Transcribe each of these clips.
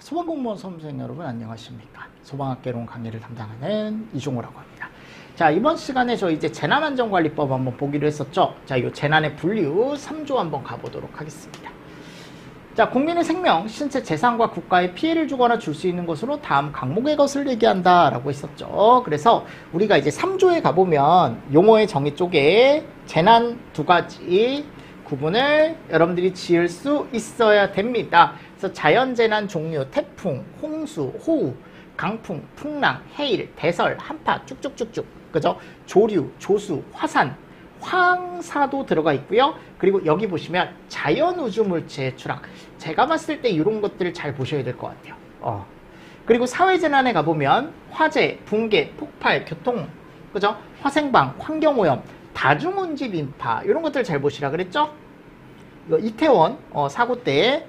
소방공무원 수험생 여러분 안녕하십니까. 소방학개론 강의를 담당하는 이종호라고 합니다. 자, 이번 시간에 저 이제 재난안전관리법 한번 보기로 했었죠. 자, 이 재난의 분류 3조 한번 가보도록 하겠습니다. 자, 국민의 생명, 신체, 재산과 국가에 피해를 주거나 줄 수 있는 것으로 다음 각목의 것을 얘기한다 라고 했었죠. 그래서 우리가 이제 3조에 가보면 용어의 정의 쪽에 재난 두 가지 구분을 여러분들이 지을 수 있어야 됩니다. 그래서 자연재난 종류, 태풍, 홍수, 호우, 강풍, 풍랑, 해일, 대설, 한파 쭉쭉쭉쭉, 그죠? 조류, 조수, 화산, 황사도 들어가 있고요. 그리고 여기 보시면 자연우주물체의 추락. 제가 봤을 때 이런 것들을 잘 보셔야 될 것 같아요. 그리고 사회재난에 가보면 화재, 붕괴, 폭발, 교통, 그죠? 화생방, 환경오염, 다중운집 인파 이런 것들 잘 보시라 그랬죠? 이태원 사고 때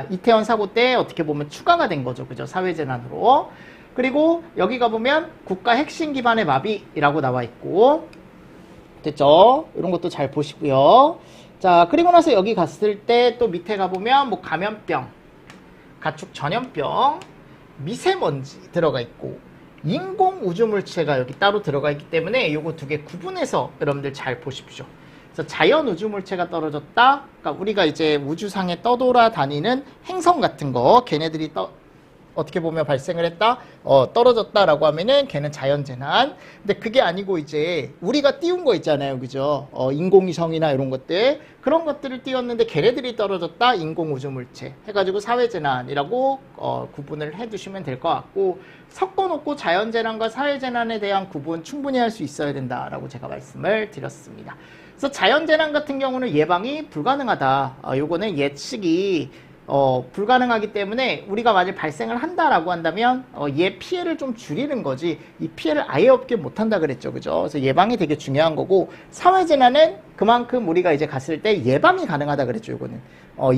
이태원 사고 때 어떻게 보면 추가가 된 거죠, 그죠? 사회재난으로. 그리고 여기 가보면 국가 핵심 기반의 마비라고 나와 있고, 됐죠? 이런 것도 잘 보시고요. 자, 그리고 나서 여기 갔을 때 또 밑에 가보면 뭐 감염병, 가축 전염병, 미세먼지 들어가 있고, 인공 우주물체가 여기 따로 들어가 있기 때문에 요거 두 개 구분해서 여러분들 잘 보십시오. 그래서 자연 우주물체가 떨어졌다. 그러니까 우리가 이제 우주상에 떠돌아다니는 행성 같은 거, 걔네들이 어떻게 보면 발생을 했다, 떨어졌다라고 하면은 걔는 자연재난. 근데 그게 아니고 이제 우리가 띄운 거 있잖아요, 그죠? 인공위성이나 이런 것들, 그런 것들을 띄웠는데 걔네들이 떨어졌다, 인공우주물체 해가지고 사회재난이라고 구분을 해두시면 될 것 같고, 섞어놓고 자연재난과 사회재난에 대한 구분 충분히 할 수 있어야 된다라고 제가 말씀을 드렸습니다. 그래서 자연재난 같은 경우는 예방이 불가능하다. 요거는 예측이 불가능하기 때문에 우리가 만약 발생을 한다라고 한다면 얘 피해를 좀 줄이는 거지, 이 피해를 아예 없게 못한다 그랬죠, 그죠? 그래서 예방이 되게 중요한 거고, 사회재난은 그만큼 우리가 이제 갔을 때 예방이 가능하다 그랬죠. 이거는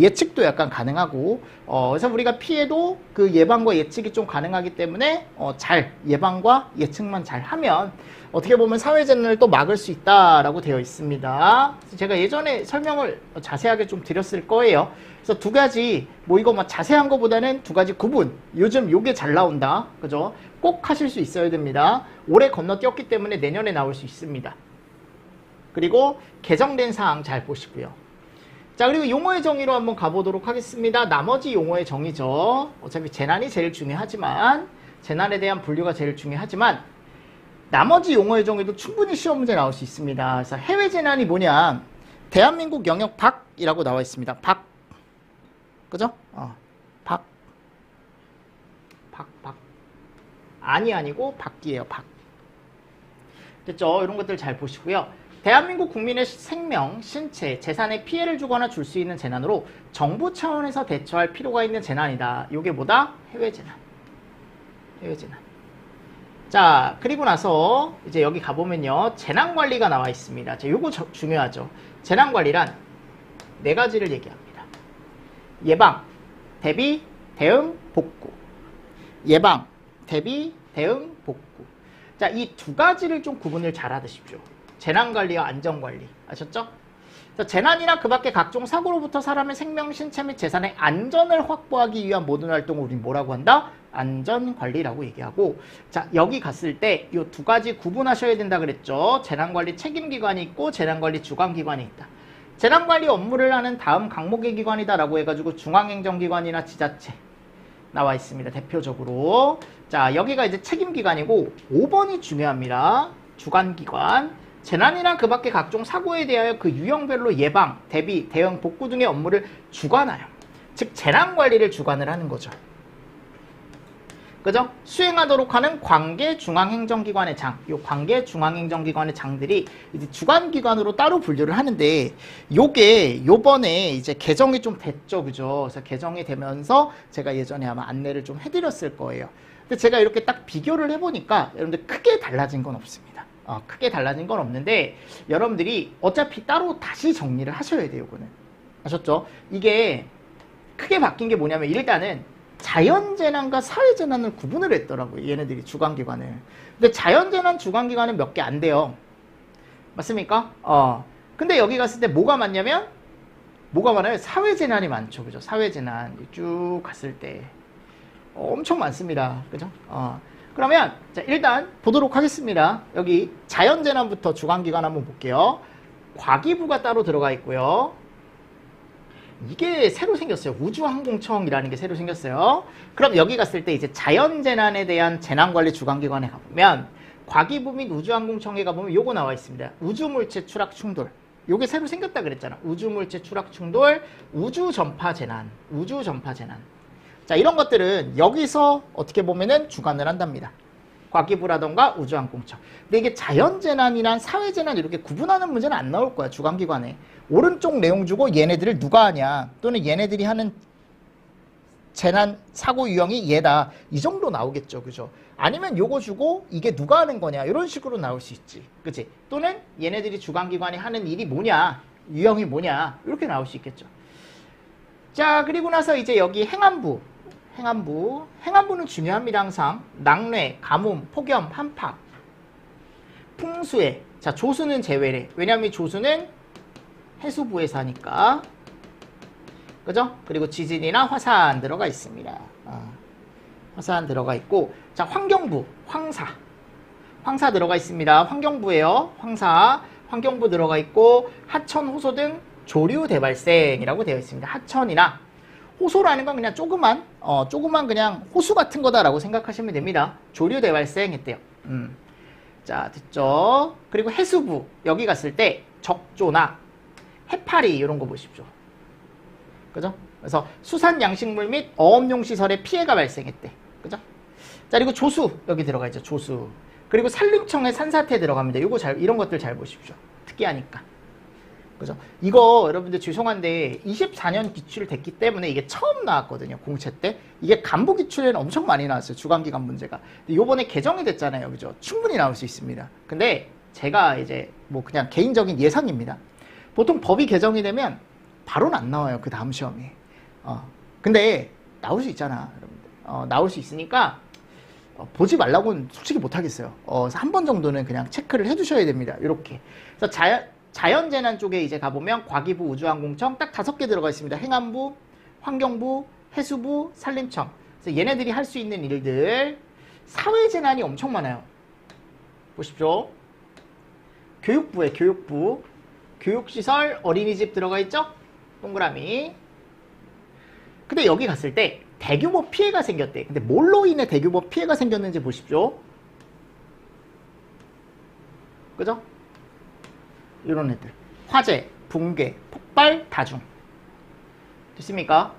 예측도 약간 가능하고, 그래서 우리가 피해도 그 예방과 예측이 좀 가능하기 때문에 잘 예방과 예측만 잘 하면 어떻게 보면 사회재난을 또 막을 수 있다라고 되어 있습니다. 그래서 제가 예전에 설명을 자세하게 좀 드렸을 거예요. 그래서 두 가지, 뭐 이거 막 자세한 거보다는 두 가지 구분, 요즘 요게 잘 나온다, 그죠? 꼭 하실 수 있어야 됩니다. 올해 건너뛰었기 때문에 내년에 나올 수 있습니다. 그리고 개정된 사항 잘 보시고요. 자, 그리고 용어의 정의로 한번 가보도록 하겠습니다. 나머지 용어의 정의죠. 어차피 재난이 제일 중요하지만, 재난에 대한 분류가 제일 중요하지만, 나머지 용어의 정의도 충분히 시험 문제 나올 수 있습니다. 그래서 해외 재난이 뭐냐, 대한민국 영역 밖이라고 나와 있습니다. 밖, 그죠? 밖, 아니고 밖이에요. 밖. 됐죠? 이런 것들 잘 보시고요. 대한민국 국민의 생명, 신체, 재산에 피해를 주거나 줄 수 있는 재난으로 정부 차원에서 대처할 필요가 있는 재난이다. 이게 뭐다? 해외 재난. 해외 재난. 자, 그리고 나서 이제 여기 가보면요, 재난관리가 나와 있습니다. 자, 요거 중요하죠. 재난관리란 네 가지를 얘기합니다. 예방, 대비, 대응, 복구. 예방, 대비, 대응, 복구. 자, 이 두 가지를 좀 구분을 잘 하십시오. 재난관리와 안전관리. 아셨죠? 재난이나 그 밖의 각종 사고로부터 사람의 생명, 신체 및 재산의 안전을 확보하기 위한 모든 활동을 우린 뭐라고 한다? 안전관리라고 얘기하고, 자, 여기 갔을 때 이 두 가지 구분하셔야 된다 그랬죠. 재난관리 책임기관이 있고 재난관리 주관기관이 있다. 재난관리 업무를 하는 다음 각목의 기관이다 라고 해가지고 중앙행정기관이나 지자체 나와 있습니다. 대표적으로. 자, 여기가 이제 책임기관이고 5번이 중요합니다. 주관기관. 재난이나 그 밖의 각종 사고에 대하여 그 유형별로 예방, 대비, 대응, 복구 등의 업무를 주관하여, 즉 재난관리를 주관을 하는 거죠. 그죠? 수행하도록 하는 관계중앙행정기관의 장, 요 관계중앙행정기관의 장들이 이제 주관기관으로 따로 분류를 하는데, 요게 요번에 이제 개정이 좀 됐죠, 그죠? 그래서 개정이 되면서 제가 예전에 아마 안내를 좀 해드렸을 거예요. 근데 제가 이렇게 딱 비교를 해보니까 여러분들 크게 달라진 건 없습니다. 크게 달라진 건 없는데, 여러분들이 어차피 따로 다시 정리를 하셔야 돼요, 이거는. 아셨죠? 이게 크게 바뀐 게 뭐냐면, 일단은 자연재난과 사회재난을 구분을 했더라고요, 얘네들이 주관기관을. 근데 자연재난 주관기관은 몇 개 안 돼요. 맞습니까? 근데 여기 갔을 때 뭐가 맞냐면 뭐가 많아요? 사회재난이 많죠. 그죠? 사회재난 쭉 갔을 때 엄청 많습니다. 그죠? 그러면 자, 일단 보도록 하겠습니다. 여기 자연재난부터 주관기관 한번 볼게요. 과기부가 따로 들어가 있고요. 이게 새로 생겼어요. 우주항공청이라는 게 새로 생겼어요. 그럼 여기 갔을 때 이제 자연재난에 대한 재난관리 주관기관에 가보면 과기부 및 우주항공청에 가보면 요거 나와 있습니다. 우주물체 추락 충돌. 요게 새로 생겼다 그랬잖아. 우주물체 추락 충돌, 우주전파재난, 우주전파재난. 자, 이런 것들은 여기서 어떻게 보면은 주관을 한답니다. 과기부라던가 우주항공청. 근데 이게 자연재난이나 사회재난 이렇게 구분하는 문제는 안 나올 거야, 주관기관에. 오른쪽 내용 주고 얘네들을 누가 하냐, 또는 얘네들이 하는 재난 사고 유형이 얘다, 이 정도 나오겠죠. 그죠? 아니면 요거 주고 이게 누가 하는 거냐, 이런 식으로 나올 수 있지. 그치? 또는 얘네들이 주관기관이 하는 일이 뭐냐, 유형이 뭐냐, 이렇게 나올 수 있겠죠. 자, 그리고 나서 이제 여기 행안부. 행안부는 중요합니다. 항상 낙뢰, 가뭄, 폭염, 한파, 풍수해. 자, 조수는 제외래. 왜냐하면 조수는 해수부에서 하니까. 그죠? 그리고 지진이나 화산 들어가 있습니다. 화산 들어가 있고, 자, 환경부, 황사 들어가 있습니다. 환경부예요. 환경부 들어가 있고, 하천, 호소 등 조류 대발생이라고 되어 있습니다. 하천이나 호소라는 건 그냥 조그만 그냥 호수 같은 거다라고 생각하시면 됩니다. 조류 대발생 했대요. 자, 됐죠? 그리고 해수부, 여기 갔을 때 적조나 해파리 이런 거 보십시오. 그죠? 그래서 수산 양식물 및 어업용 시설에 피해가 발생했대. 그죠? 자, 그리고 조수 여기 들어가 있죠. 조수. 그리고 산림청에 산사태 들어갑니다. 이런 것들 잘 보십시오. 특이하니까. 그죠? 이거 여러분들 죄송한데 24년 기출됐기 때문에 이게 처음 나왔거든요. 공채 때. 이게 간부 기출에는 엄청 많이 나왔어요. 주관기관 문제가. 근데 요번에 개정이 됐잖아요. 그죠? 충분히 나올 수 있습니다. 근데 제가 이제 뭐 그냥 개인적인 예상입니다. 보통 법이 개정이 되면 바로는 안 나와요. 그 다음 시험이. 근데 나올 수 있잖아. 여러분들. 나올 수 있으니까 보지 말라고는 솔직히 못하겠어요. 한 번 정도는 그냥 체크를 해주셔야 됩니다. 이렇게. 그래서 자연재난 쪽에 이제 가보면 과기부, 우주항공청 딱 5개 들어가 있습니다. 행안부, 환경부, 해수부, 산림청. 그래서 얘네들이 할 수 있는 일들. 사회재난이 엄청 많아요. 보십시오. 교육부에 교육부. 교육시설, 어린이집 들어가 있죠? 동그라미. 근데 여기 갔을 때 대규모 피해가 생겼대. 근데 뭘로 인해 대규모 피해가 생겼는지 보십시오. 그죠? 이런 애들. 화재, 붕괴, 폭발, 다중. 됐습니까?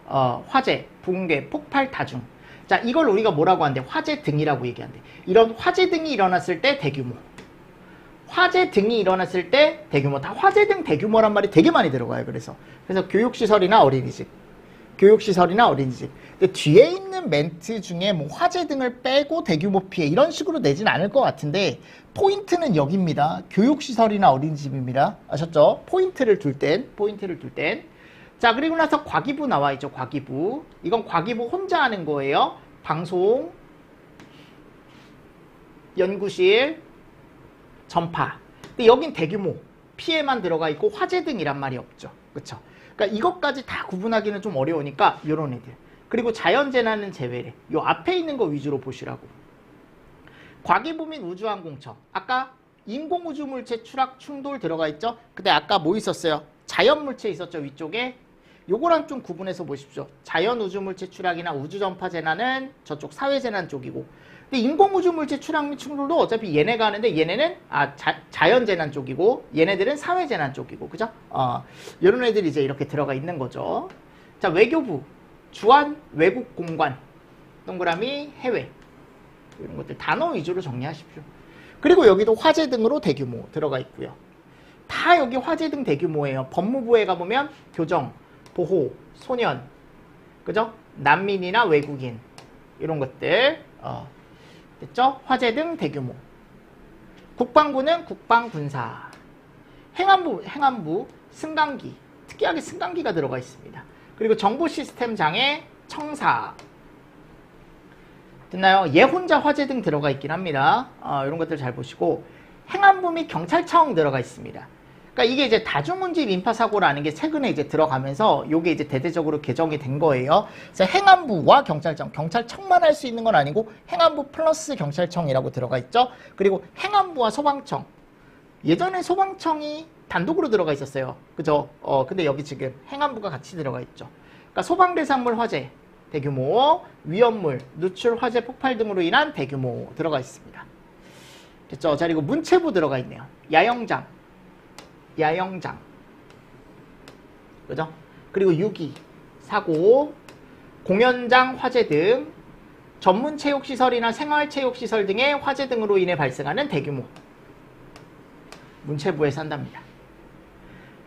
화재, 붕괴, 폭발, 다중. 자, 이걸 우리가 뭐라고 하는데? 화재 등이라고 얘기한대. 이런 화재 등이 일어났을 때 대규모. 화재 등이 일어났을 때 대규모. 다 화재 등 대규모란 말이 되게 많이 들어가요. 그래서 교육시설이나 어린이집. 교육시설이나 어린이집. 근데 뒤에 있는 멘트 중에 뭐 화재 등을 빼고 대규모 피해 이런 식으로 내진 않을 것 같은데 포인트는 여기입니다. 교육시설이나 어린이집입니다. 아셨죠? 포인트를 둘 땐. 자, 그리고 나서 과기부 나와 있죠. 과기부. 이건 과기부 혼자 하는 거예요. 방송, 연구실, 전파. 근데 여긴 대규모 피해만 들어가 있고 화재 등이란 말이 없죠. 그쵸? 그러니까 이것까지 다 구분하기는 좀 어려우니까 요런 애들. 그리고 자연재난은 제외래. 요 앞에 있는 거 위주로 보시라고. 과기부 및 우주항공청. 아까 인공우주물체 추락 충돌 들어가 있죠? 근데 아까 뭐 있었어요? 자연물체 있었죠? 위쪽에. 요거랑 좀 구분해서 보십시오. 자연우주물체 추락이나 우주전파재난은 저쪽 사회재난 쪽이고, 근데 인공우주물체 추락 및 충돌도 어차피 얘네가 하는데 얘네는 자연재난 쪽이고 얘네들은 사회재난 쪽이고, 그죠? 이런 애들이 이제 이렇게 들어가 있는 거죠. 자, 외교부, 주한, 외국 공관, 동그라미, 해외. 이런 것들 단어 위주로 정리하십시오. 그리고 여기도 화재 등으로 대규모 들어가 있고요. 다 여기 화재 등 대규모예요. 법무부에 가보면 교정, 보호, 소년, 그죠? 난민이나 외국인 이런 것들 됐죠? 화재 등 대규모. 국방부는 국방군사. 행안부, 승강기. 특이하게 승강기가 들어가 있습니다. 그리고 정보 시스템 장애, 청사. 됐나요? 얘 혼자 화재 등 들어가 있긴 합니다. 이런 것들 잘 보시고 행안부 및 경찰청 들어가 있습니다. 그러니까 이게 이제 다중운집 인파사고라는 게 최근에 이제 들어가면서 요게 이제 대대적으로 개정이 된 거예요. 그래서 행안부와 경찰청, 경찰청만 할 수 있는 건 아니고 행안부 플러스 경찰청이라고 들어가 있죠. 그리고 행안부와 소방청. 예전에 소방청이 단독으로 들어가 있었어요. 그죠? 근데 여기 지금 행안부가 같이 들어가 있죠. 그러니까 소방대상물 화재, 대규모, 위험물, 누출, 화재, 폭발 등으로 인한 대규모 들어가 있습니다. 됐죠? 자, 그리고 문체부 들어가 있네요. 야영장. 그죠? 그리고 유기, 사고, 공연장 화재 등 전문 체육시설이나 생활체육시설 등의 화재 등으로 인해 발생하는 대규모. 문체부에서 한답니다.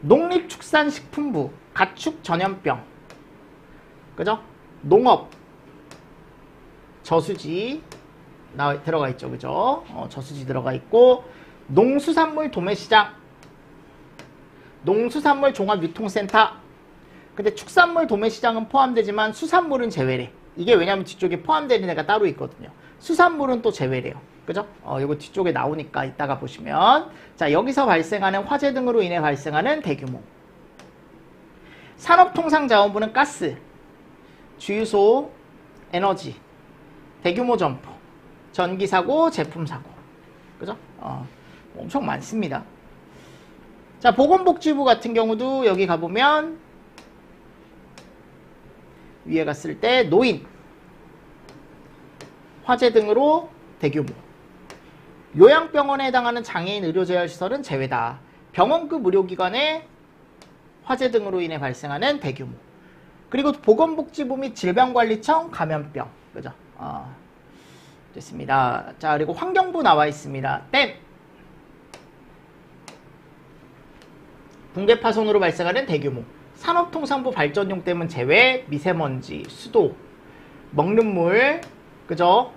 농립축산식품부, 가축 전염병. 그죠? 농업, 저수지 들어가 있죠. 그죠? 저수지 들어가 있고, 농수산물 도매시장, 농수산물 종합유통센터. 근데 축산물 도매시장은 포함되지만 수산물은 제외래. 이게 왜냐면 뒤쪽에 포함되는 애가 따로 있거든요. 수산물은 또 제외래요. 그죠? 이거 뒤쪽에 나오니까 이따가 보시면. 자, 여기서 발생하는 화재 등으로 인해 발생하는 대규모. 산업통상자원부는 가스, 주유소, 에너지, 대규모 점포, 전기사고, 제품사고. 그죠? 엄청 많습니다. 자, 보건복지부 같은 경우도 여기 가보면 위에 갔을 때 노인, 화재 등으로 대규모. 요양병원에 해당하는 장애인 의료재활시설은 제외다. 병원급 의료기관의 화재 등으로 인해 발생하는 대규모. 그리고 보건복지부 및 질병관리청 감염병. 그죠? 됐습니다. 자, 그리고 환경부 나와 있습니다. 댐. 붕괴 파손으로 발생하는 대규모. 산업통상부 발전용 댐은 제외, 미세먼지, 수도, 먹는 물, 그죠?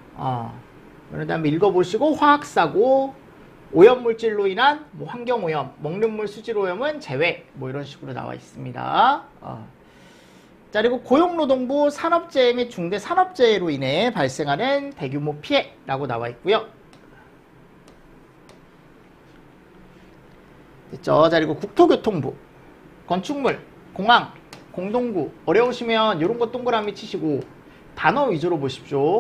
그 다음에 읽어보시고, 화학사고, 오염물질로 인한 환경오염, 먹는 물 수질오염은 제외, 이런 식으로 나와 있습니다. 자, 그리고 고용노동부 산업재해 및 중대산업재해로 인해 발생하는 대규모 피해라고 나와 있고요. 됐죠? 자, 그리고 국토교통부, 건축물, 공항, 공동구, 어려우시면 이런 거 동그라미 치시고 단어 위주로 보십시오.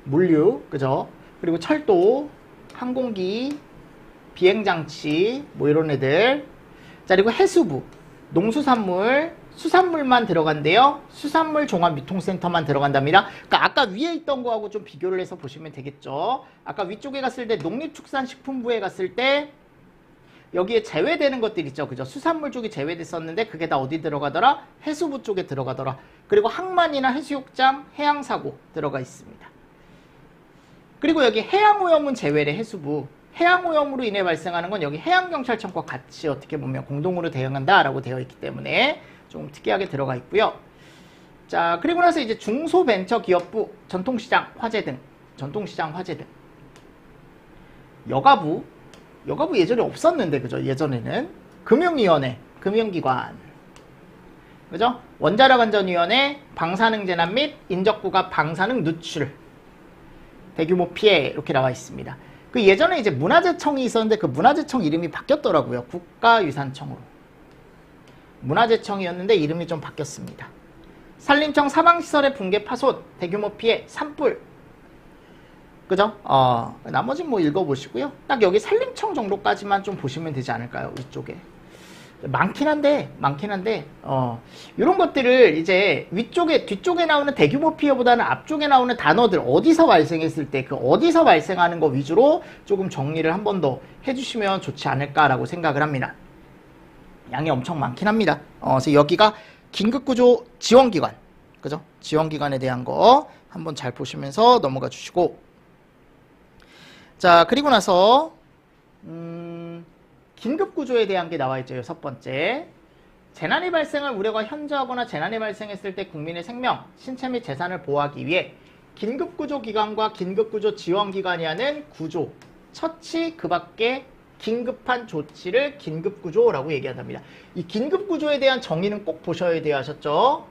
물류, 그죠? 그리고 철도, 항공기, 비행장치, 이런 애들. 자, 그리고 해수부, 농수산물, 수산물만 들어간대요. 수산물 종합유통센터만 들어간답니다. 그러니까 아까 위에 있던 거하고 좀 비교를 해서 보시면 되겠죠. 아까 위쪽에 갔을 때 농립축산식품부에 갔을 때 여기에 제외되는 것들 있죠. 그죠? 수산물 쪽이 제외됐었는데 그게 다 어디 들어가더라? 해수부 쪽에 들어가더라. 그리고 항만이나 해수욕장, 해양사고 들어가 있습니다. 그리고 여기 해양오염은 제외래. 해수부. 해양오염으로 인해 발생하는 건 여기 해양경찰청과 같이 어떻게 보면 공동으로 대응한다라고 되어 있기 때문에 좀 특이하게 들어가 있고요. 자, 그리고 나서 이제 중소벤처기업부, 전통시장, 화재 등. 전통시장, 화재 등. 여가부 예전에 없었는데, 그죠? 예전에는. 금융위원회, 금융기관. 그죠? 원자력안전위원회, 방사능재난 및 인적부가 방사능 누출. 대규모 피해, 이렇게 나와 있습니다. 그 예전에 이제 문화재청이 있었는데 그 문화재청 이름이 바뀌었더라고요. 국가유산청으로. 문화재청이었는데 이름이 좀 바뀌었습니다. 산림청 사방시설의 붕괴 파손, 대규모 피해, 산불. 그죠? 나머지 읽어보시고요. 딱 여기 산림청 정도까지만 좀 보시면 되지 않을까요? 위쪽에. 많긴 한데, 이런 것들을 이제 뒤쪽에 나오는 대규모 피해보다는 앞쪽에 나오는 단어들, 어디서 발생했을 때, 그 어디서 발생하는 거 위주로 조금 정리를 한 번 더 해주시면 좋지 않을까라고 생각을 합니다. 양이 엄청 많긴 합니다. 그래서 여기가 긴급구조 지원기관, 그죠? 지원기관에 대한 거 한번 잘 보시면서 넘어가 주시고, 자, 그리고 나서, 긴급구조에 대한 게 나와 있죠. 6번째. 재난이 발생할 우려가 현저하거나 재난이 발생했을 때 국민의 생명, 신체 및 재산을 보호하기 위해 긴급구조기관과 긴급구조지원기관이 하는 구조, 처치, 그 밖에 긴급한 조치를 긴급구조라고 얘기한답니다. 이 긴급구조에 대한 정의는 꼭 보셔야 돼요. 아셨죠?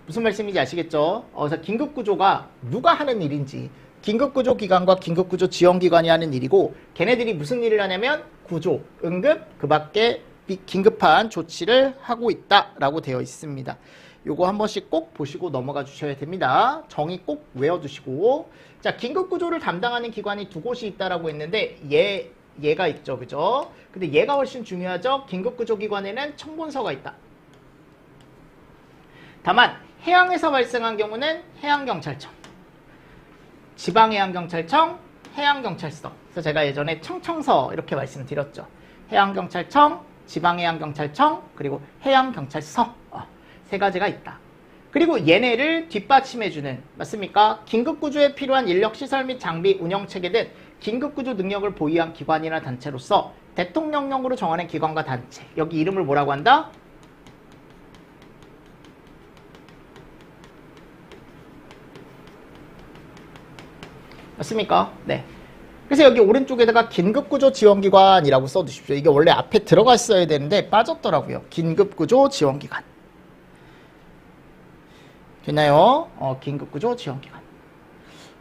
무슨 말씀인지 아시겠죠? 그래서 긴급구조가 누가 하는 일인지, 긴급구조기관과 긴급구조지원기관이 하는 일이고 걔네들이 무슨 일을 하냐면 구조, 응급, 그 밖에 긴급한 조치를 하고 있다라고 되어 있습니다. 요거 한 번씩 꼭 보시고 넘어가 주셔야 됩니다. 정의 꼭 외워두시고. 자, 긴급구조를 담당하는 기관이 두 곳이 있다라고 했는데 얘가 있죠, 그죠? 근데 얘가 훨씬 중요하죠. 긴급구조기관에는 청본서가 있다. 다만 해양에서 발생한 경우는 해양경찰청, 지방해양경찰청, 해양경찰서. 그래서 제가 예전에 청청서 이렇게 말씀드렸죠. 해양경찰청, 지방해양경찰청, 그리고 해양경찰서. 세 가지가 있다. 그리고 얘네를 뒷받침해주는, 맞습니까? 긴급구조에 필요한 인력, 시설 및 장비, 운영체계 등 긴급구조 능력을 보유한 기관이나 단체로서 대통령령으로 정하는 기관과 단체. 여기 이름을 뭐라고 한다? 맞습니까? 네. 그래서 여기 오른쪽에다가 긴급구조지원기관이라고 써두십시오. 이게 원래 앞에 들어갔어야 되는데 빠졌더라고요. 긴급구조지원기관. 됐나요? 긴급구조지원기관.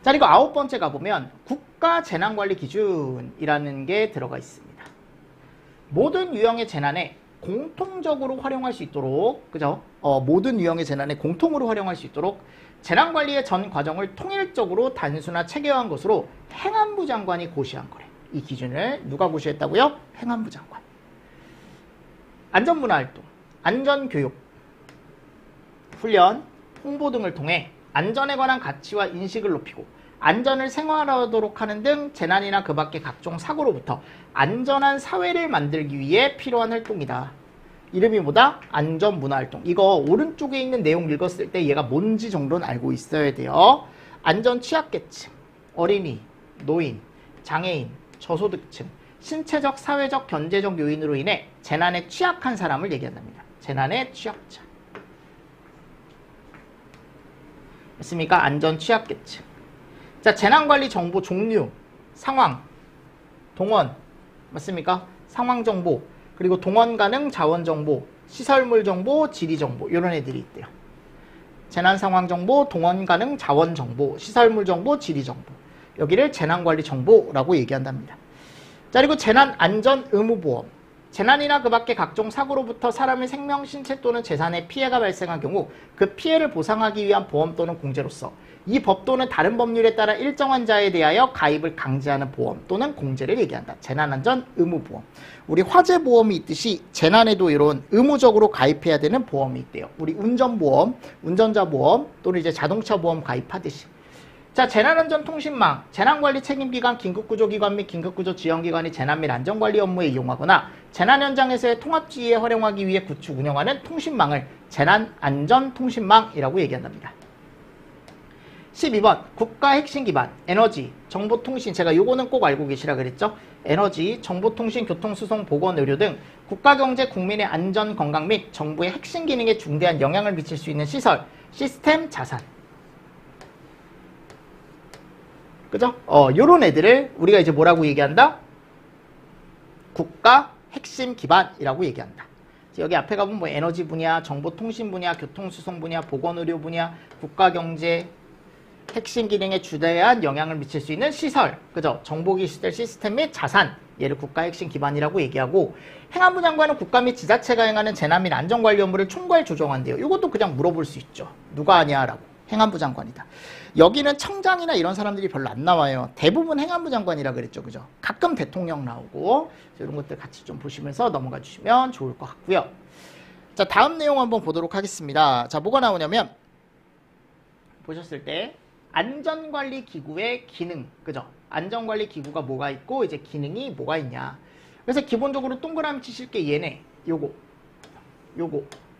자, 그리고 9번째 가보면 국가재난관리기준이라는 게 들어가 있습니다. 모든 유형의 재난에 공통적으로 활용할 수 있도록, 그죠? 모든 유형의 재난에 공통으로 활용할 수 있도록 재난관리의 전 과정을 통일적으로 단순화 체계화한 것으로 행안부 장관이 고시한 거래. 이 기준을 누가 고시했다고요? 행안부 장관. 안전문화활동, 안전교육, 훈련, 홍보 등을 통해 안전에 관한 가치와 인식을 높이고 안전을 생활하도록 하는 등 재난이나 그 밖의 각종 사고로부터 안전한 사회를 만들기 위해 필요한 활동이다. 이름이 뭐다? 안전문화활동. 이거 오른쪽에 있는 내용 읽었을 때 얘가 뭔지 정도는 알고 있어야 돼요. 안전 취약계층, 어린이, 노인, 장애인, 저소득층, 신체적, 사회적, 경제적 요인으로 인해 재난에 취약한 사람을 얘기한답니다. 재난의 취약자. 맞습니까? 안전 취약계층. 자, 재난관리 정보 종류, 상황, 동원, 맞습니까? 상황 정보, 그리고 동원 가능 자원 정보, 시설물 정보, 지리 정보, 이런 애들이 있대요. 재난 상황 정보, 동원 가능 자원 정보, 시설물 정보, 지리 정보. 여기를 재난관리 정보라고 얘기한답니다. 자, 그리고 재난 안전 의무 보험. 재난이나 그 밖의 각종 사고로부터 사람의 생명, 신체 또는 재산에 피해가 발생한 경우 그 피해를 보상하기 위한 보험 또는 공제로서 이 법 또는 다른 법률에 따라 일정한 자에 대하여 가입을 강제하는 보험 또는 공제를 얘기한다. 재난안전 의무보험. 우리 화재보험이 있듯이 재난에도 이런 의무적으로 가입해야 되는 보험이 있대요. 우리 운전보험, 운전자보험 또는 이제 자동차보험 가입하듯이. 자, 재난안전통신망, 재난관리 책임기관, 긴급구조기관 및 긴급구조지원기관이 재난 및 안전관리 업무에 이용하거나 재난 현장에서의 통합지휘에 활용하기 위해 구축, 운영하는 통신망을 재난안전통신망이라고 얘기한답니다. 12번 국가 핵심 기반, 에너지, 정보통신. 제가 요거는 꼭 알고 계시라 그랬죠. 에너지, 정보통신, 교통수송, 보건, 의료 등 국가경제, 국민의 안전, 건강 및 정부의 핵심 기능에 중대한 영향을 미칠 수 있는 시설, 시스템, 자산. 그죠? 요런 애들을 우리가 이제 뭐라고 얘기한다? 국가 핵심 기반이라고 얘기한다. 여기 앞에 가보면 뭐 에너지 분야, 정보통신 분야, 교통수송 분야, 보건의료 분야, 국가경제, 핵심 기능에 주대한 영향을 미칠 수 있는 시설, 그죠? 정보기술 시스템 및 자산, 얘를 국가 핵심 기반이라고 얘기하고, 행안부 장관은 국가 및 지자체가 행하는 재난 및 안전관리 업무를 총괄 조정한대요. 이것도 그냥 물어볼 수 있죠. 누가 하냐라고. 행안부 장관이다. 여기는 청장이나 이런 사람들이 별로 안 나와요. 대부분 행안부 장관이라 그랬죠, 그죠? 가끔 대통령 나오고 이런 것들 같이 좀 보시면서 넘어가 주시면 좋을 것 같고요. 자, 다음 내용 한번 보도록 하겠습니다. 자, 뭐가 나오냐면 보셨을 때 안전관리기구의 기능, 그죠? 안전관리기구가 뭐가 있고 이제 기능이 뭐가 있냐. 그래서 기본적으로 동그라미 치실 게 얘네, 요거,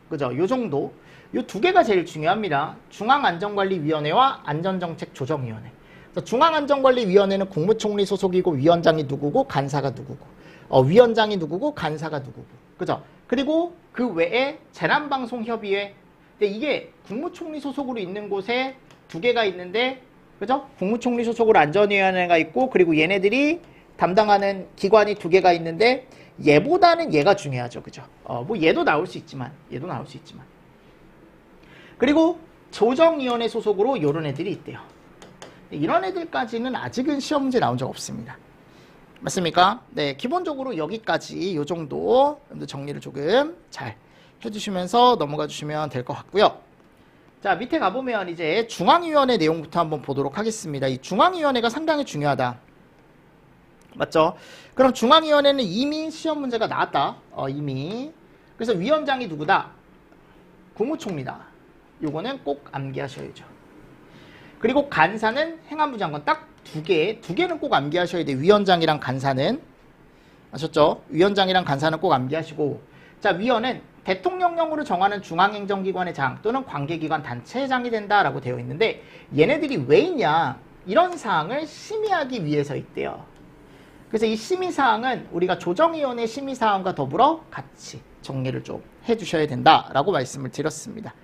그죠? 요 정도. 요 두 개가 제일 중요합니다. 중앙안전관리위원회와 안전정책조정위원회. 중앙안전관리위원회는 국무총리 소속이고 위원장이 누구고 간사가 누구고, 위원장이 누구고 간사가 누구고, 그죠? 그리고 그 외에 재난방송협의회. 근데 이게 국무총리 소속으로 있는 곳에 두 개가 있는데, 그죠? 국무총리 소속으로 안전위원회가 있고, 그리고 얘네들이 담당하는 기관이 두 개가 있는데, 얘보다는 얘가 중요하죠, 그죠? 뭐 얘도 나올 수 있지만. 그리고 조정위원회 소속으로 요런 애들이 있대요. 이런 애들까지는 아직은 시험 문제 나온 적 없습니다. 맞습니까? 네, 기본적으로 여기까지 요 정도 정리를 조금 잘 해주시면서 넘어가 주시면 될 것 같고요. 자, 밑에 가보면 이제 중앙위원회 내용부터 한번 보도록 하겠습니다. 이 중앙위원회가 상당히 중요하다. 맞죠? 그럼 중앙위원회는 이미 시험 문제가 나왔다. 이미. 그래서 위원장이 누구다? 국무총리다. 요거는 꼭 암기하셔야죠. 그리고 간사는 행안부 장관. 딱 두 개는 꼭 암기하셔야 돼요. 위원장이랑 간사는. 아셨죠? 위원장이랑 간사는 꼭 암기하시고. 자, 위원은 대통령령으로 정하는 중앙행정기관의 장 또는 관계기관 단체장이 된다라고 되어 있는데 얘네들이 왜 있냐? 이런 사항을 심의하기 위해서 있대요. 그래서 이 심의사항은 우리가 조정위원회 심의사항과 더불어 같이 정리를 좀 해주셔야 된다라고 말씀을 드렸습니다.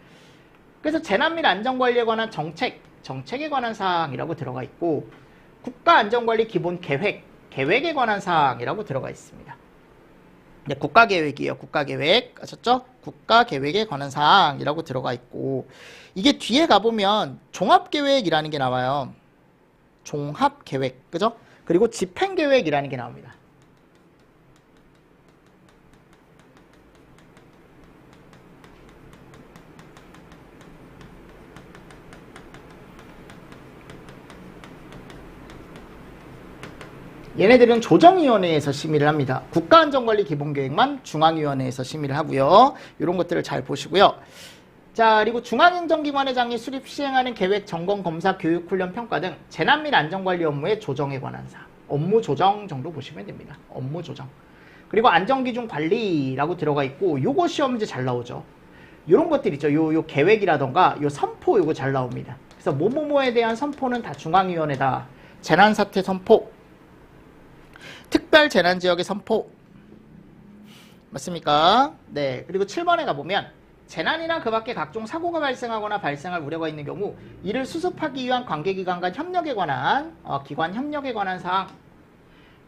그래서 재난 및 안전관리에 관한 정책에 관한 사항이라고 들어가 있고 국가안전관리 기본 계획에 관한 사항이라고 들어가 있습니다. 네, 국가계획이에요. 국가계획. 아셨죠? 국가계획에 관한 사항이라고 들어가 있고 이게 뒤에 가보면 종합계획이라는 게 나와요. 종합계획. 그죠? 그리고 집행계획이라는 게 나옵니다. 얘네들은 조정위원회에서 심의를 합니다. 국가안전관리 기본계획만 중앙위원회에서 심의를 하고요. 이런 것들을 잘 보시고요. 자, 그리고 중앙행정기관의 장이 수립 시행하는 계획, 점검, 검사, 교육, 훈련, 평가 등 재난 및 안전관리 업무의 조정에 관한 사항. 업무 조정 정도 보시면 됩니다. 업무 조정. 그리고 안전기준 관리라고 들어가 있고 요거 시험 문제 잘 나오죠. 요런 것들 있죠. 요 계획이라던가 요 선포 요거 잘 나옵니다. 그래서 뭐뭐뭐에 대한 선포는 다 중앙위원회다. 재난사태 선포. 특별 재난지역의 선포. 맞습니까? 네. 그리고 7번에 가보면 재난이나 그 밖에 각종 사고가 발생하거나 발생할 우려가 있는 경우 이를 수습하기 위한 관계기관 간 협력에 관한 기관 협력에 관한 사항,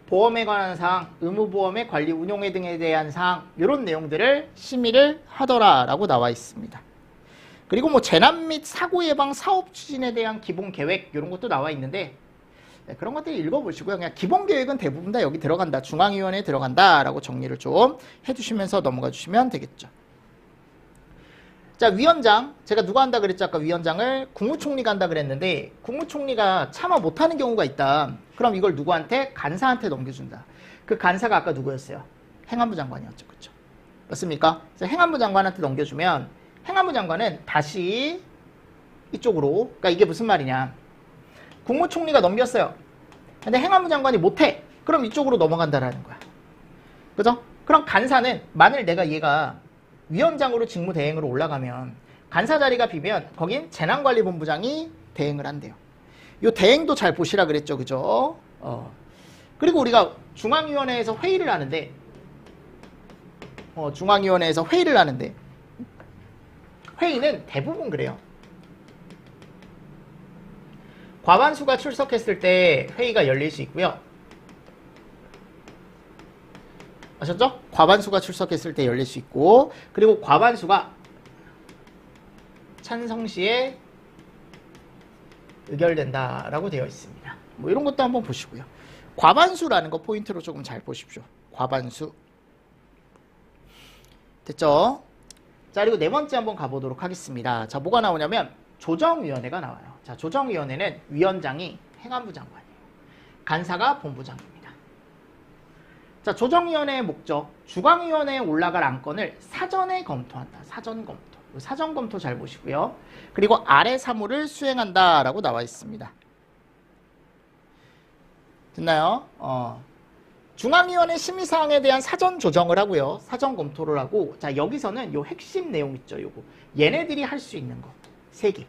보험에 관한 사항, 의무보험의 관리 운용에 등에 대한 사항 이런 내용들을 심의를 하더라라고 나와 있습니다. 그리고 뭐 재난 및 사고 예방 사업 추진에 대한 기본 계획 이런 것도 나와 있는데 네, 그런 것들 읽어보시고요. 그냥 기본 계획은 대부분 다 여기 들어간다. 중앙위원회에 들어간다라고 정리를 좀 해주시면서 넘어가 주시면 되겠죠. 자, 위원장. 제가 누가 한다 그랬죠? 아까 위원장을 국무총리가 한다 그랬는데 국무총리가 차마 못하는 경우가 있다. 그럼 이걸 누구한테? 간사한테 넘겨준다. 그 간사가 아까 누구였어요? 행안부 장관이었죠. 그렇죠? 맞습니까? 그래서 행안부 장관한테 넘겨주면 행안부 장관은 다시 이쪽으로, 그러니까 이게 무슨 말이냐? 국무총리가 넘겼어요. 근데 행안부 장관이 못해. 그럼 이쪽으로 넘어간다라는 거야. 그죠? 그럼 간사는 만일 내가 얘가 위원장으로 직무 대행으로 올라가면 간사 자리가 비면 거긴 재난관리본부장이 대행을 한대요. 요 대행도 잘 보시라 그랬죠. 그죠? 그리고 우리가 중앙위원회에서 회의를 하는데 중앙위원회에서 회의를 하는데 회의는 대부분 그래요. 과반수가 출석했을 때 회의가 열릴 수 있고요. 아셨죠? 과반수가 출석했을 때 열릴 수 있고 그리고 과반수가 찬성 시에 의결된다라고 되어 있습니다. 뭐 이런 것도 한번 보시고요. 과반수라는 거 포인트로 조금 잘 보십시오. 과반수. 됐죠? 자, 그리고 네 번째 한번 가보도록 하겠습니다. 자, 뭐가 나오냐면 조정위원회가 나와요. 자, 조정위원회는 위원장이 행안부 장관이에요. 간사가 본부장입니다. 자, 조정위원회의 목적, 중앙위원회에 올라갈 안건을 사전에 검토한다. 사전 검토. 사전 검토 잘 보시고요. 그리고 아래 사무를 수행한다라고 나와 있습니다. 됐나요? 중앙위원회 심의사항에 대한 사전 조정을 하고요. 사전 검토를 하고, 자, 여기서는 요 핵심 내용 있죠. 요거. 얘네들이 할 수 있는 거. 3개.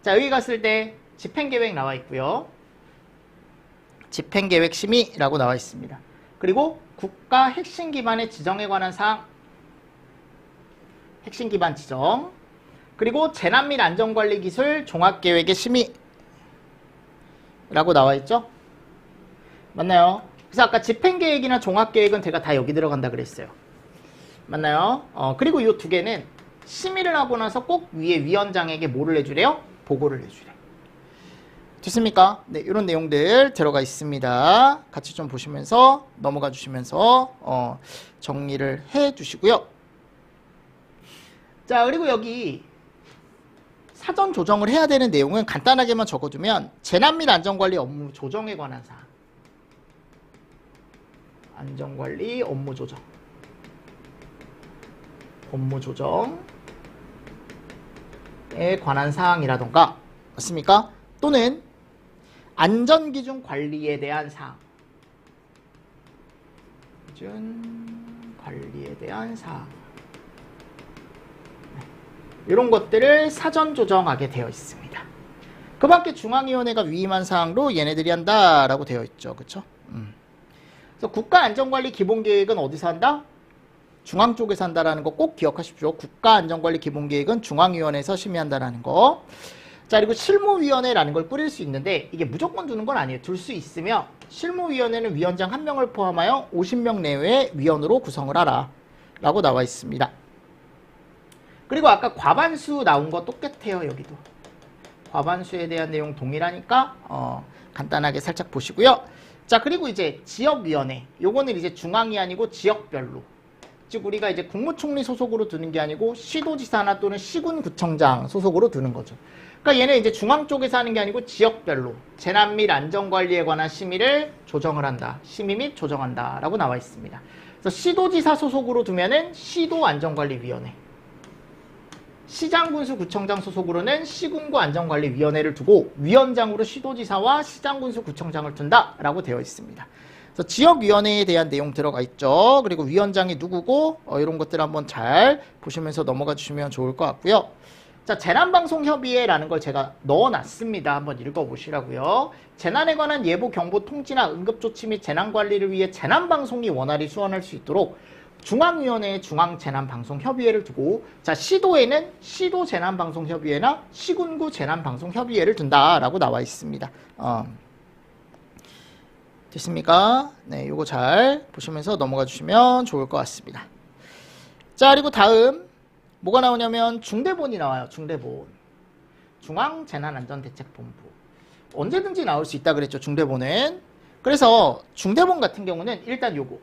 자, 여기 갔을 때 집행계획 나와 있고요. 집행계획 심의라고 나와 있습니다. 그리고 국가 핵심 기반의 지정에 관한 사항, 핵심 기반 지정, 그리고 재난 및 안전관리 기술 종합계획의 심의라고 나와 있죠. 맞나요? 그래서 아까 집행계획이나 종합계획은 제가 다 여기 들어간다 그랬어요. 맞나요? 그리고 이 2개는 심의를 하고 나서 꼭 위에 위원장에게 뭐를 해주래요? 보고를 해주래. 됐습니까? 네, 이런 내용들 들어가 있습니다. 같이 좀 보시면서 넘어가 주시면서 정리를 해 주시고요. 자, 그리고 여기 사전 조정을 해야 되는 내용은 간단하게만 적어두면 재난 및 안전관리 업무 조정에 관한 사항. 안전관리 업무 조정. 업무 조정에 관한 사항이라던가 맞습니까? 또는 안전기준 관리에 대한 사항. 기준 관리에 대한 사항. 이런 것들을 사전 조정하게 되어 있습니다. 그 밖에 중앙위원회가 위임한 사항도 얘네들이 한다라고 되어 있죠. 그쵸? 그래서 국가안전관리 기본계획은 어디서 한다? 중앙 쪽에서 한다라는 거 꼭 기억하십시오. 국가안전관리 기본계획은 중앙위원회에서 심의한다라는 거. 자, 그리고 실무위원회라는 걸 꾸릴 수 있는데 이게 무조건 두는 건 아니에요. 둘 수 있으며 실무위원회는 위원장 1명을 포함하여 50명 내외의 위원으로 구성을 하라 라고 나와 있습니다. 그리고 아까 과반수 나온 거 똑같아요. 여기도 과반수에 대한 내용 동일하니까 간단하게 살짝 보시고요. 자, 그리고 이제 지역위원회, 요거는 이제 중앙이 아니고 지역별로, 즉 우리가 이제 국무총리 소속으로 두는 게 아니고 시도지사나 또는 시군구청장 소속으로 두는 거죠. 그러니까 얘는 이제 중앙 쪽에서 하는 게 아니고 지역별로 재난 및 안전관리에 관한 심의를 조정을 한다. 심의 및 조정한다 라고 나와 있습니다. 그래서 시도지사 소속으로 두면은 시도안전관리위원회, 시장군수구청장 소속으로는 시군구안전관리위원회를 두고 위원장으로 시도지사와 시장군수구청장을 둔다 라고 되어 있습니다. 그래서 지역위원회에 대한 내용 들어가 있죠. 그리고 위원장이 누구고 이런 것들 한번 잘 보시면서 넘어가 주시면 좋을 것 같고요. 자, 재난방송협의회라는 걸 제가 넣어놨습니다. 한번 읽어보시라고요. 재난에 관한 예보, 경보, 통지나 응급조치 및 재난관리를 위해 재난방송이 원활히 수원할 수 있도록 중앙위원회에 중앙재난방송협의회를 두고, 자, 시도에는 시도재난방송협의회나 시군구 재난방송협의회를 둔다라고 나와 있습니다. 됐습니까? 네, 요거 잘 보시면서 넘어가 주시면 좋을 것 같습니다. 자, 그리고 다음 뭐가 나오냐면 중대본이 나와요. 중대본. 중앙재난안전대책본부. 언제든지 나올 수 있다 그랬죠. 중대본은. 그래서 중대본 같은 경우는 일단 요거.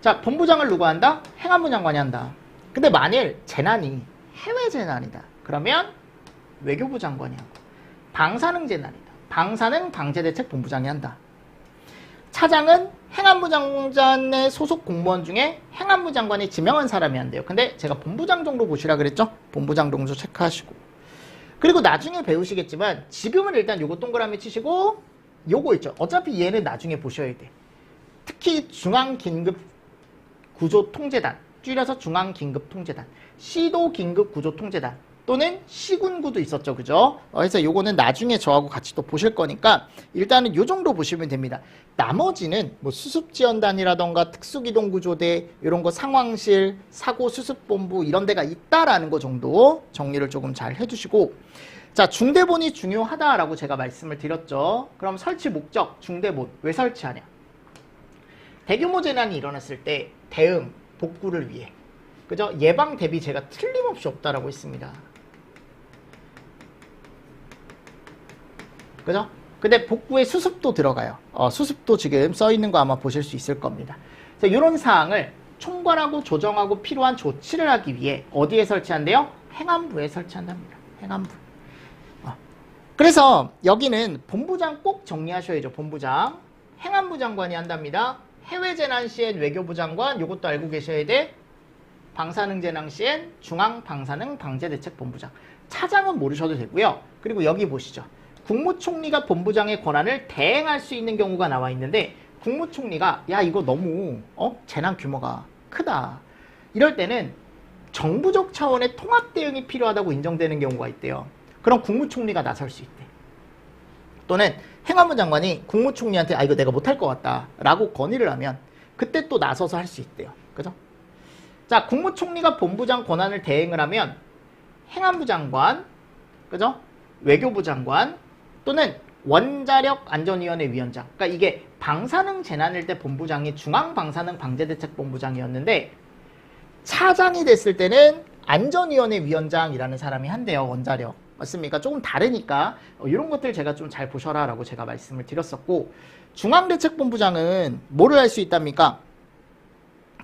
자, 본부장을 누가 한다? 행안부 장관이 한다. 근데 만일 재난이 해외 재난이다. 그러면 외교부 장관이 하고, 방사능 재난이다. 방사능 방재대책본부장이 한다. 차장은 행안부 장관의 소속 공무원 중에 행안부 장관이 지명한 사람이 한대요. 근데 제가 본부장 정도 보시라 그랬죠? 본부장 정도 체크하시고. 그리고 나중에 배우시겠지만 지금은 일단 요거 동그라미 치시고 요거 있죠. 어차피 얘는 나중에 보셔야 돼. 특히 중앙긴급구조통제단, 줄여서 중앙긴급통제단, 시도긴급구조통제단 또는 시군구도 있었죠. 그죠? 그래서 요거는 나중에 저하고 같이 또 보실 거니까 일단은 요 정도 보시면 됩니다. 나머지는 뭐 수습지원단이라던가 특수기동구조대, 이런 거 상황실, 사고수습본부 이런 데가 있다라는 거 정도 정리를 조금 잘 해주시고, 자, 중대본이 중요하다라고 제가 말씀을 드렸죠. 그럼 설치 목적, 중대본 왜 설치하냐? 대규모 재난이 일어났을 때 대응, 복구를 위해, 그죠? 예방 대비 제가 틀림없이 없다라고 했습니다. 그죠? 근데 복구에 수습도 들어가요. 수습도 지금 써 있는 거 아마 보실 수 있을 겁니다. 그래서 이런 사항을 총괄하고 조정하고 필요한 조치를 하기 위해 어디에 설치한대요? 행안부에 설치한답니다. 행안부. 그래서 여기는 본부장 꼭 정리하셔야죠. 본부장. 행안부 장관이 한답니다. 해외 재난 시엔 외교부 장관, 요것도 알고 계셔야 돼. 방사능 재난 시엔 중앙 방사능 방재대책본부장. 차장은 모르셔도 되고요. 그리고 여기 보시죠. 국무총리가 본부장의 권한을 대행할 수 있는 경우가 나와 있는데, 국무총리가 야 이거 너무 재난 규모가 크다, 이럴 때는 정부적 차원의 통합 대응이 필요하다고 인정되는 경우가 있대요. 그럼 국무총리가 나설 수 있대. 또는 행안부 장관이 국무총리한테 이거 내가 못할 것 같다 라고 건의를 하면 그때 또 나서서 할 수 있대요. 그죠? 자, 국무총리가 본부장 권한을 대행을 하면 행안부 장관, 그죠? 외교부 장관 또는 원자력안전위원회 위원장. 그러니까 이게 방사능 재난일 때 본부장이 중앙방사능 방재대책본부장이었는데, 차장이 됐을 때는 안전위원회 위원장이라는 사람이 한대요. 원자력. 맞습니까? 조금 다르니까 이런 것들 제가 좀 잘 보셔라 라고 제가 말씀을 드렸었고, 중앙대책본부장은 뭐를 할 수 있답니까?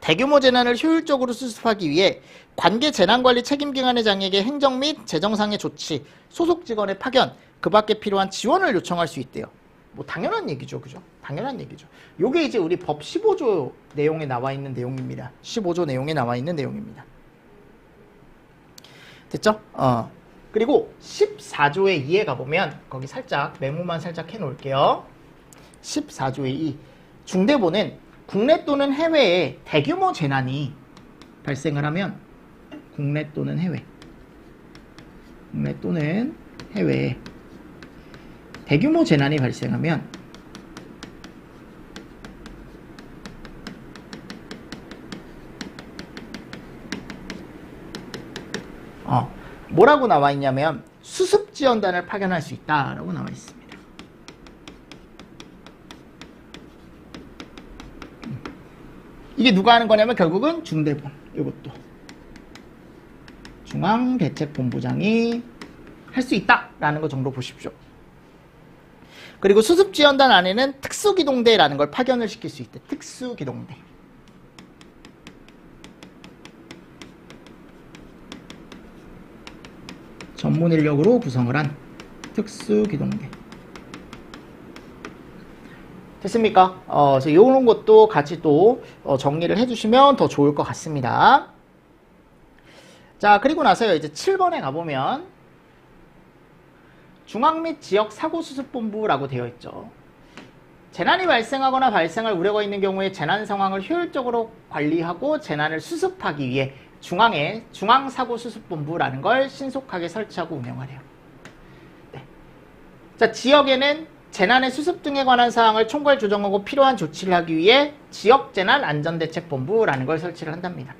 대규모 재난을 효율적으로 수습하기 위해 관계 재난관리 책임기관의 장에게 행정 및 재정상의 조치, 소속 직원의 파견, 그 밖에 필요한 지원을 요청할 수 있대요. 뭐 당연한 얘기죠. 그죠? 당연한 얘기죠. 요게 이제 우리 법 15조 내용에 나와 있는 내용입니다. 15조 내용에 나와 있는 내용입니다. 됐죠? 그리고 14조의 2에 가보면 거기 살짝 메모만 살짝 해놓을게요. 14조의 2. 중대본은 국내 또는 해외에 대규모 재난이 발생을 하면 국내 또는 해외에 대규모 재난이 발생하면 뭐라고 나와 있냐면 수습지원단을 파견할 수 있다라고 나와 있습니다. 이게 누가 하는 거냐면 결국은 중대본, 이것도 중앙대책본부장이 할 수 있다라는 거 정도 보십시오. 그리고 수습지원단 안에는 특수기동대라는 걸 파견을 시킬 수 있대. 특수기동대. 전문 인력으로 구성을 한 특수기동대. 됐습니까? 그래서 이런 것도 같이 또 정리를 해주시면 더 좋을 것 같습니다. 자, 그리고 나서요, 이제 7번에 가보면 중앙 및 지역 사고수습본부라고 되어 있죠. 재난이 발생하거나 발생할 우려가 있는 경우에 재난 상황을 효율적으로 관리하고 재난을 수습하기 위해 중앙에 중앙사고수습본부라는 걸 신속하게 설치하고 운영하래요. 네. 자, 지역에는 재난의 수습 등에 관한 사항을 총괄 조정하고 필요한 조치를 하기 위해 지역재난안전대책본부라는 걸 설치를 한답니다.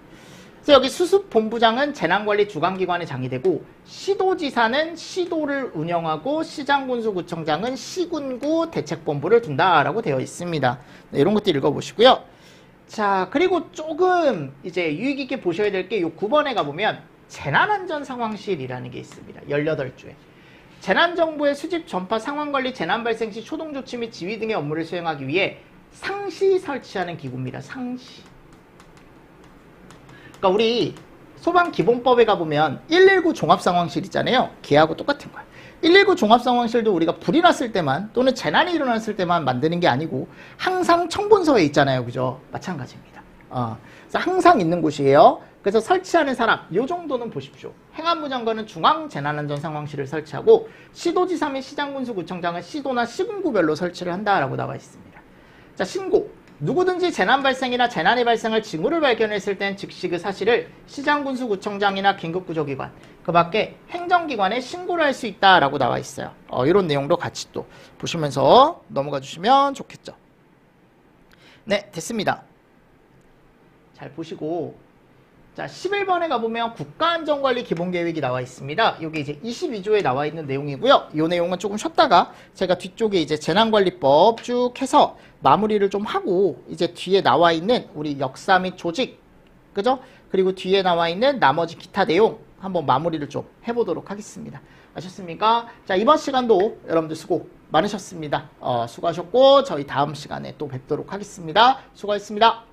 그래서 여기 수습본부장은 재난관리 주관기관의 장이 되고, 시도지사는 시도를 운영하고, 시장군수구청장은 시군구 대책본부를 둔다라고 되어 있습니다. 네, 이런 것도 읽어보시고요. 자, 그리고 조금 이제 유익 있게 보셔야 될 게 요 9번에 가보면 재난안전상황실이라는 게 있습니다. 18조에. 재난정보의 수집, 전파, 상황관리, 재난발생 시 초동조치 및 지휘 등의 업무를 수행하기 위해 상시 설치하는 기구입니다. 상시. 그러니까 우리 소방기본법에 가보면 119 종합상황실 있잖아요. 걔하고 똑같은 거야. 119 종합상황실도 우리가 불이 났을 때만 또는 재난이 일어났을 때만 만드는 게 아니고 항상 청본서에 있잖아요. 그죠? 마찬가지입니다. 그래서 항상 있는 곳이에요. 그래서 설치하는 사람, 요 정도는 보십시오. 행안부 장관은 중앙재난안전상황실을 설치하고, 시도지사 및 시장군수구청장은 시도나 시군구별로 설치를 한다라고 나와 있습니다. 자, 신고. 누구든지 재난 발생이나 재난이 발생할 징후를 발견했을 땐 즉시 그 사실을 시장군수구청장이나 긴급구조기관, 그 밖에 행정기관에 신고를 할 수 있다라고 나와 있어요. 이런 내용도 같이 또 보시면서 넘어가 주시면 좋겠죠. 네, 됐습니다. 잘 보시고, 자, 11번에 가보면 국가안전관리 기본계획이 나와 있습니다. 여기 이제 22조에 나와 있는 내용이고요. 이 내용은 조금 쉬었다가 제가 뒤쪽에 이제 재난관리법 쭉 해서 마무리를 좀 하고, 이제 뒤에 나와 있는 우리 역사 및 조직, 그죠? 그리고 뒤에 나와 있는 나머지 기타 내용 한번 마무리를 좀 해보도록 하겠습니다. 아셨습니까? 자, 이번 시간도 여러분들 수고 많으셨습니다. 수고하셨고, 저희 다음 시간에 또 뵙도록 하겠습니다. 수고하셨습니다.